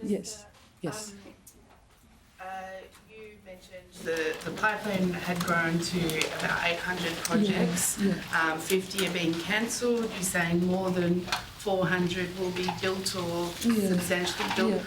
Yes, yes. You mentioned the pipeline had grown to about 800 projects. Yeah. 50 are being cancelled. You're saying more than 400 will be built or substantially built. Yeah.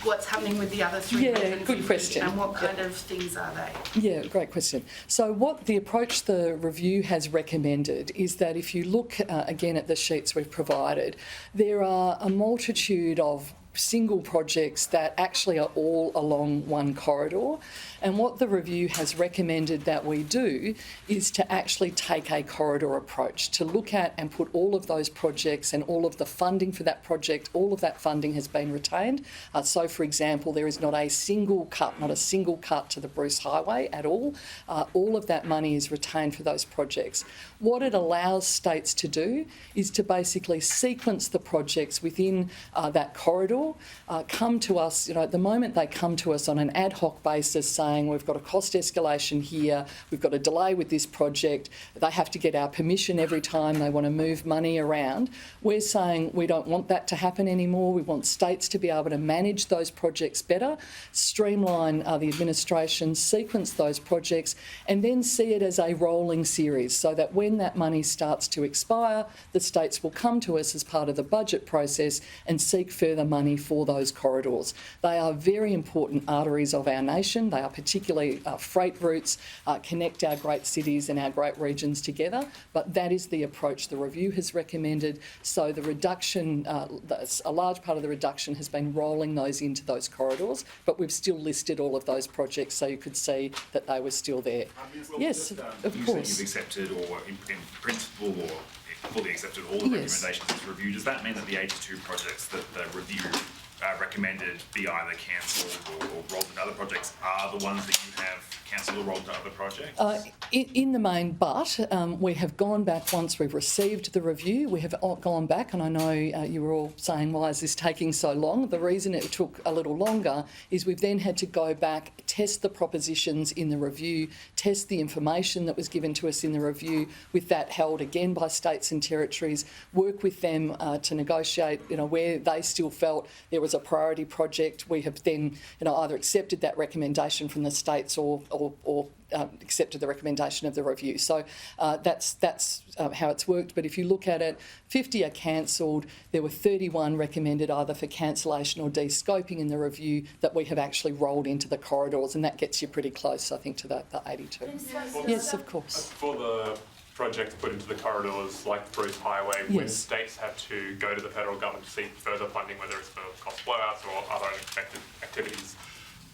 What's happening with the other 350? Yeah, good question. And what kind of things are they? Yeah, great question. So what the approach the review has recommended is that if you look again at the sheets we've provided, there are a multitude of single projects that actually are all along one corridor. And what the review has recommended that we do is to actually take a corridor approach, to look at and put all of those projects and all of the funding for that project, all of that funding has been retained. So, for example, there is not a single cut to the Bruce Highway at all. All of that money is retained for those projects. What it allows states to do is to basically sequence the projects within that corridor, come to us, at the moment they come to us on an ad hoc basis saying we've got a cost escalation here, we've got a delay with this project, they have to get our permission every time they want to move money around. We're saying we don't want that to happen anymore. We want states to be able to manage those projects better, streamline the administration, sequence those projects and then see it as a rolling series so that when that money starts to expire, the states will come to us as part of the budget process and seek further money for those corridors. They are very important arteries of our nation. They are particularly freight routes, connect our great cities and our great regions together, but that is the approach the review has recommended. So the reduction, a large part of the reduction has been rolling those into those corridors, but we've still listed all of those projects so you could see that they were still there. Yes, of course. You've accepted or in principle or fully accepted all the recommendations of the review. Does that mean that the 82 projects that the review recommended be either cancelled or rolled into other projects are the ones that you have cancelled or rolled into other projects? In the main, but we have gone back once we've received the review. We have gone back, and I know you were all saying, why is this taking so long? The reason it took a little longer is we've then had to go back, test the propositions in the review, test the information that was given to us in the review, with that held again by states and territories, work with them to negotiate, where they still felt there was a priority project. We have then, either accepted that recommendation from the states or accepted the recommendation of the review. So that's how it's worked. But if you look at it, 50 are cancelled. There were 31 recommended either for cancellation or de-scoping in the review that we have actually rolled into the corridors, and that gets you pretty close, I think, to the 82. Yes, of course. For the projects put into the corridors like the Bruce Highway, when states have to go to the federal government to seek further funding, whether it's for cost blowouts or other unexpected activities,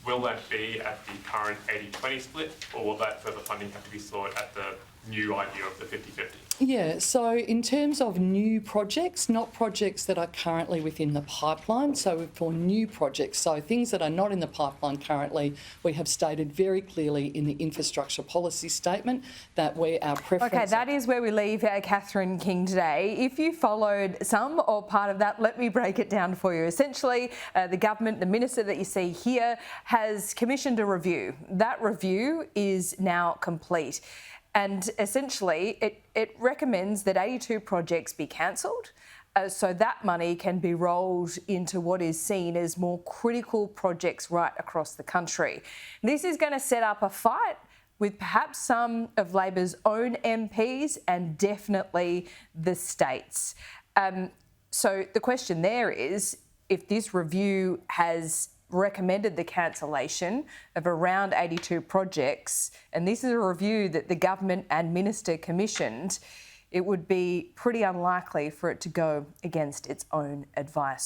will that be at the current 80-20 split, or will that further funding have to be sought at the new idea of the 50-50? Yeah, so in terms of new projects, not projects that are currently within the pipeline, so for new projects, so things that are not in the pipeline currently, we have stated very clearly in the infrastructure policy statement that our preference... Okay, that is where we leave Catherine King today. If you followed some or part of that, let me break it down for you. Essentially, the government, the minister that you see here, has commissioned a review. That review is now complete. And essentially, it recommends that 82 projects be cancelled so that money can be rolled into what is seen as more critical projects right across the country. This is going to set up a fight with perhaps some of Labor's own MPs and definitely the states. So the question there is, if this review has recommended the cancellation of around 82 projects, and this is a review that the government and minister commissioned, it would be pretty unlikely for it to go against its own advice.